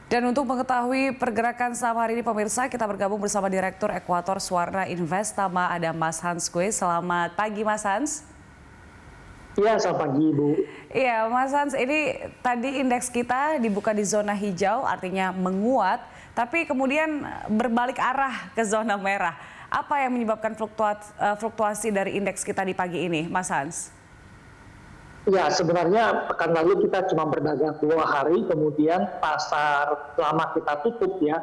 Dan untuk mengetahui pergerakan saham hari ini pemirsa, kita bergabung bersama Direktur Ekuator Suwarna Investama, ada Mas Hans Kue. Selamat pagi Mas Hans. Iya, selamat pagi Ibu. Iya Mas Hans, ini tadi indeks kita dibuka di zona hijau, artinya menguat, tapi kemudian berbalik arah ke zona merah. Apa yang menyebabkan fluktuasi dari indeks kita di pagi ini, Mas Hans? Ya, sebenarnya pekan lalu kita cuma berdagang 2 hari, kemudian pasar lama kita tutup ya.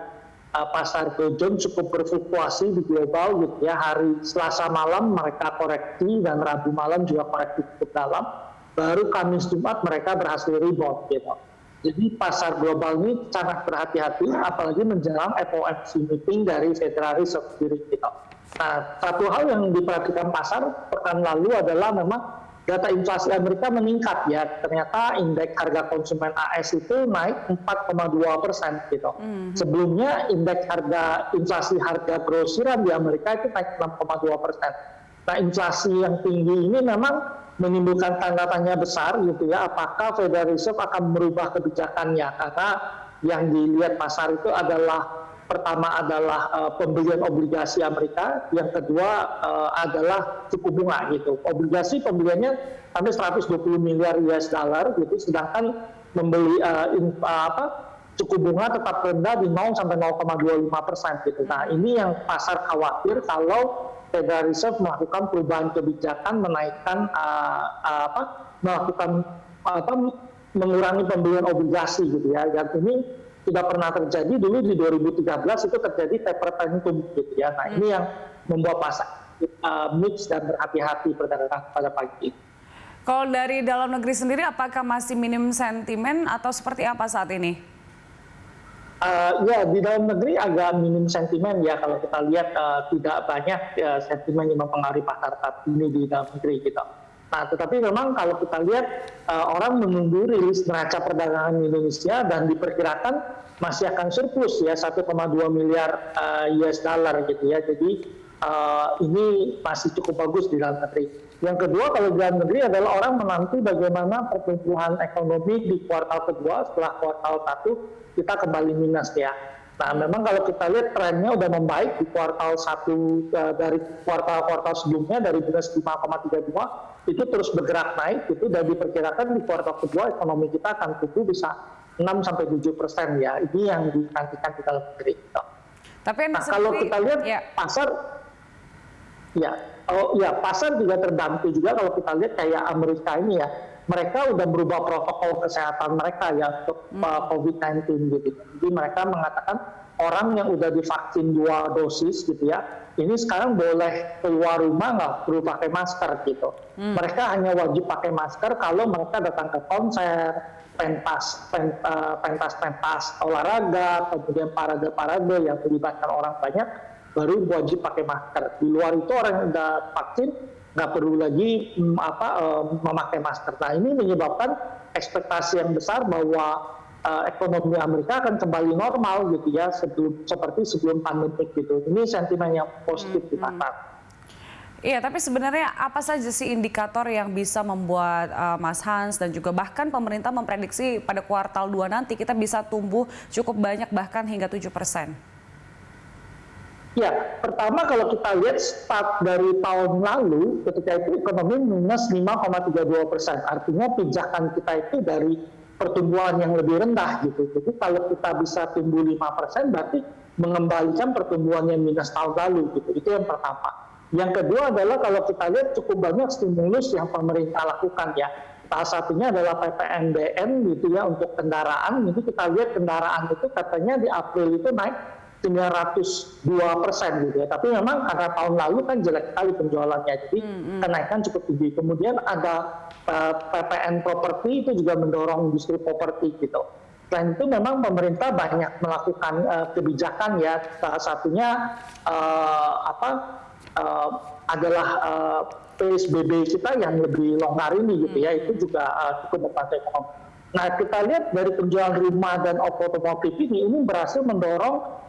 Pasar Dow Jones cukup berfluktuasi di global gitu ya. Hari Selasa malam mereka koreksi dan Rabu malam juga koreksi cukup dalam. Baru Kamis Jumat mereka berhasil rebound gitu. Jadi pasar global ini sangat berhati-hati, apalagi menjelang FOMC meeting dari Federal Reserve sendiri gitu. Nah, satu hal yang diperhatikan pasar pekan lalu adalah memang data inflasi Amerika meningkat ya. Ternyata indeks harga konsumen AS itu naik 4,2% gitu. Sebelumnya indeks harga inflasi harga grosiran di Amerika itu naik 6,2%. Nah, inflasi yang tinggi ini memang menimbulkan tanda tanya besar gitu ya. Apakah Federal Reserve akan merubah kebijakannya? Karena yang dilihat pasar itu adalah pertama adalah pembelian obligasi Amerika, yang kedua adalah suku bunga gitu. Obligasi pembeliannya sampai 120 miliar US dollar gitu, sedangkan membeli suku bunga tetap rendah di 0 sampai 0,25% gitu. Nah, ini yang pasar khawatir kalau Federal Reserve melakukan perubahan kebijakan, menaikkan mengurangi pembelian obligasi gitu ya. Dan ini tidak pernah terjadi dulu di 2013 itu terjadi taper tantrum gitu ya. Nah, ini yang membuat pasar mix dan berhati-hati perdagangan pada pagi. Kalau dari dalam negeri sendiri, apakah masih minim sentimen atau seperti apa saat ini? Ya, di dalam negeri agak minim sentimen ya. Kalau kita lihat tidak banyak sentimen yang mempengaruhi pasar saat ini di dalam negeri gitu. Nah, tetapi memang kalau kita lihat orang menunggu rilis neraca perdagangan Indonesia dan diperkirakan masih akan surplus ya 1,2 miliar US dollar gitu ya. Jadi ini masih cukup bagus di dalam negeri. Yang kedua, kalau di dalam negeri adalah orang menanti bagaimana pertumbuhan ekonomi di kuartal kedua. Setelah kuartal 1 kita kembali minus ya. Nah, memang kalau kita lihat trennya udah membaik di kuartal 1 dari kuartal-kuartal sebelumnya dari minus 5,32 itu terus bergerak naik itu, dan diperkirakan di kuartal kedua ekonomi kita akan tumbuh bisa 6-7% ya. Ini yang dinantikan di dalam negeri. Tapi nah, kalau kita lihat ya, pasar pasar juga terbantu juga kalau kita lihat kayak Amerika ini ya. Mereka udah berubah protokol kesehatan mereka ya untuk COVID-19 gitu. Jadi mereka mengatakan orang yang udah divaksin 2 dosis gitu ya, ini sekarang boleh keluar rumah nggak perlu pakai masker gitu. Mereka hanya wajib pakai masker kalau mereka datang ke konser, pentas olahraga, kemudian parade-parade yang melibatkan orang banyak, baru wajib pakai masker. Di luar itu orang yang udah vaksin nggak perlu lagi memakai masker. Nah, ini menyebabkan ekspektasi yang besar bahwa ekonomi Amerika akan kembali normal gitu ya, seperti sebelum pandemi gitu. Ini sentimen yang positif di pasar. Iya, tapi sebenarnya apa saja sih indikator yang bisa membuat Mas Hans dan juga bahkan pemerintah memprediksi pada kuartal 2 nanti kita bisa tumbuh cukup banyak bahkan hingga 7%? Ya, pertama kalau kita lihat start dari tahun lalu, ketika itu ekonomi minus 5,32%. Artinya pijakan kita itu dari pertumbuhan yang lebih rendah gitu. Jadi kalau kita bisa tumbuh 5%, berarti mengembalikan pertumbuhan yang minus tahun lalu gitu. Itu yang pertama. Yang kedua adalah kalau kita lihat cukup banyak stimulus yang pemerintah lakukan ya. Salah satunya adalah PPNBM gitu ya untuk kendaraan. Jadi kita lihat kendaraan itu katanya di April itu naik 902% gitu ya. Tapi memang karena tahun lalu kan jelek sekali penjualannya, jadi kenaikan cukup tinggi. Kemudian ada PPN properti itu juga mendorong industri properti gitu. Selain itu memang pemerintah banyak melakukan kebijakan ya. Salah satunya adalah PSBB kita yang lebih longgar ini gitu ya. Itu juga cukup membantu ekonomi. Nah, kita lihat dari penjualan rumah dan otomotif ini berhasil mendorong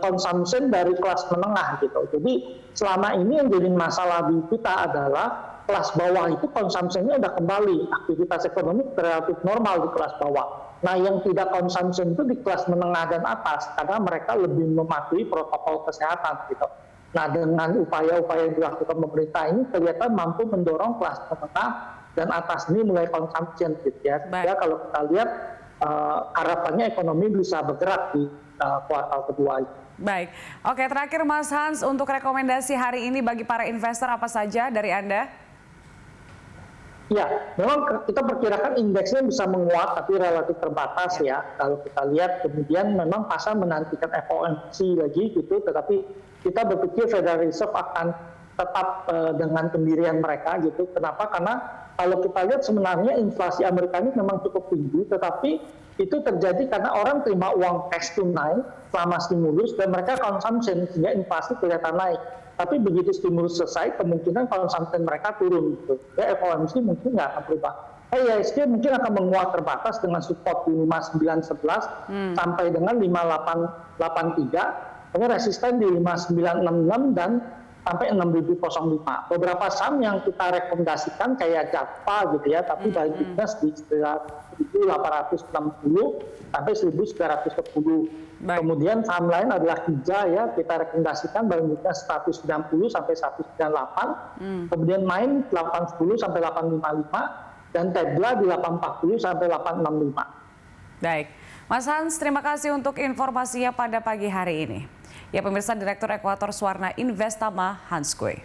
consumption dari kelas menengah gitu. Jadi selama ini yang jadi masalah di kita adalah kelas bawah itu konsumsinya udah kembali, aktivitas ekonomi relatif normal di kelas bawah. Nah, yang tidak consumption itu di kelas menengah dan atas karena mereka lebih mematuhi protokol kesehatan gitu. Nah, dengan upaya-upaya yang dilakukan pemerintah ini kelihatan mampu mendorong kelas menengah dan atas ini mulai consumption gitu ya. Sehingga kalau kita lihat harapannya ekonomi bisa bergerak di kuartal kedua ini. Baik, oke terakhir Mas Hans, untuk rekomendasi hari ini bagi para investor apa saja dari Anda? Ya, memang kita perkirakan indeksnya bisa menguat tapi relatif terbatas ya. Kalau kita lihat kemudian memang pasar menantikan FOMC lagi gitu, tetapi kita berpikir Federal Reserve akan tetap dengan pendirian mereka gitu. Kenapa? Karena kalau kita lihat sebenarnya inflasi Amerika ini memang cukup tinggi, tetapi itu terjadi karena orang terima uang cash tunai selama stimulus dan mereka consumption sehingga inflasi kelihatan naik. Tapi begitu stimulus selesai, kemungkinan konsumsi mereka turun. Gitu. Ya, FOMC mungkin nggak akan berubah. IHSG mungkin akan menguat terbatas dengan support di 5911 sampai dengan 5883. Ini resisten di 5966 dan sampai 6005. Beberapa saham yang kita rekomendasikan kayak Java gitu ya, tapi baiknya di sekitar 1860 sampai 1910. Kemudian saham lain adalah Hija ya, kita rekomendasikan baiknya 190 sampai 198. Kemudian Main 810 sampai 855 dan Tedla di 840 sampai 865. Baik, Mas Hans, terima kasih untuk informasinya pada pagi hari ini. Ya pemirsa, Direktur Ekuator Suwarna Investama Hans Kue.